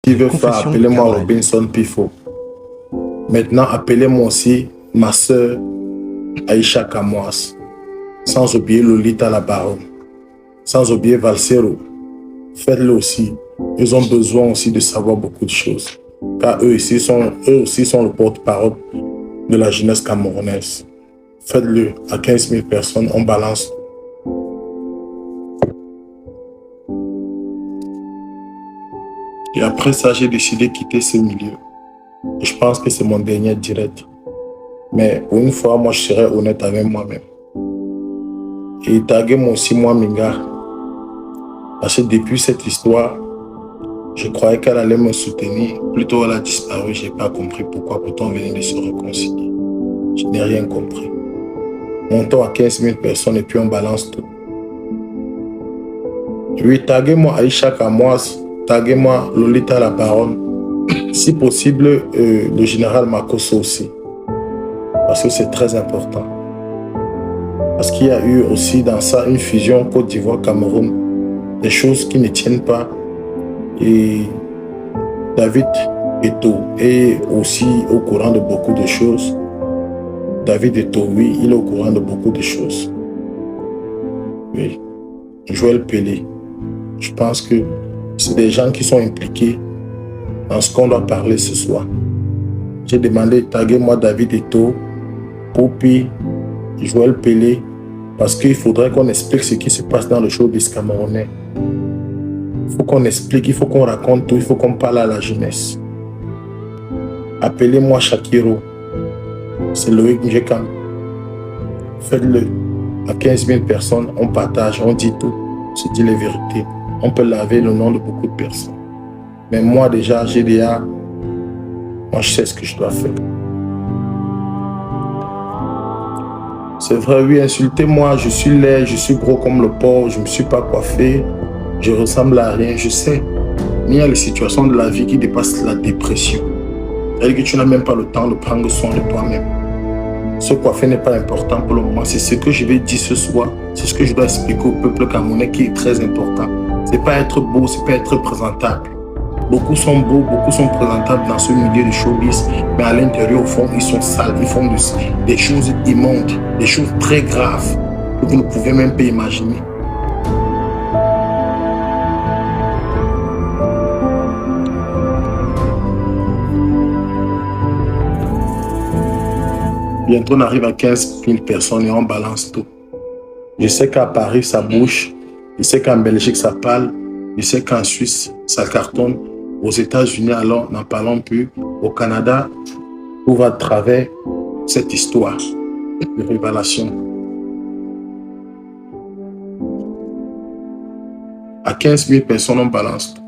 Qui veut faire, appelez-moi Robinson Pifo. Maintenant, appelez-moi aussi ma soeur Aïcha Kamoas. Sans oublier Lolita la Baronne. Sans oublier Valsero. Faites-le aussi. Ils ont besoin aussi de savoir beaucoup de choses. Car eux aussi sont le porte-parole de la jeunesse camerounaise. Faites-le. À 15 000 personnes, on balance. Et après ça, j'ai décidé de quitter ce milieu. Et je pense que c'est mon dernier direct. Mais pour une fois, moi, je serai honnête avec moi-même. Et taguez-moi aussi, moi, Minga. Parce que depuis cette histoire, je croyais qu'elle allait me soutenir. Plutôt, elle a disparu. Je n'ai pas compris pourquoi. Pourtant, on venait de se réconcilier. Je n'ai rien compris. Montons à 15 000 personnes et puis on balance tout. Oui, taguez-moi Aïcha Kamoas. Taguez-moi Lolita la Baronne. Si possible, le général Makosso aussi. Parce que c'est très important. Parce qu'il y a eu aussi dans ça une fusion Côte d'Ivoire-Cameroun. Des choses qui ne tiennent pas. Et David Eto'o est aussi au courant de beaucoup de choses. David Eto'o, oui, il est au courant de beaucoup de choses. Oui. Joël Pelé. Je pense que c'est des gens qui sont impliqués dans ce qu'on doit parler ce soir. J'ai demandé, taguez-moi David Eto'o, Popi, Joël Pelé, parce qu'il faudrait qu'on explique ce qui se passe dans le showbiz camerounais. Il faut qu'on explique, il faut qu'on raconte tout, il faut qu'on parle à la jeunesse. Appelez-moi Shakiro, c'est Loïc Njekam. Faites-le. À 15 000 personnes, on partage, on dit tout, on se dit les vérités. On peut laver le nom de beaucoup de personnes. Mais moi déjà, GDA, moi je sais ce que je dois faire. C'est vrai, oui, insultez-moi, je suis laid, je suis gros comme le porc, je ne me suis pas coiffé, je ressemble à rien, je sais. Mais il y a les situations de la vie qui dépassent la dépression. C'est-à-dire que tu n'as même pas le temps de prendre soin de toi-même. Ce coiffé n'est pas important pour le moment. C'est ce que je vais dire ce soir. C'est ce que je dois expliquer au peuple camerounais qui est très important. C'est pas être beau, c'est pas être présentable. Beaucoup sont beaux, beaucoup sont présentables dans ce milieu de showbiz, mais à l'intérieur, au fond, ils sont sales, ils font des choses immondes, des choses très graves que vous ne pouvez même pas imaginer. Bientôt, on arrive à 15 000 personnes et on balance tout. Je sais qu'à Paris, ça bouge. Je sais qu'en Belgique, ça parle. Je sais qu'en Suisse, ça cartonne. Aux États-Unis, alors, n'en parlons plus. Au Canada, tout va à travers cette histoire de révélation. À 15 000 personnes, on balance tout.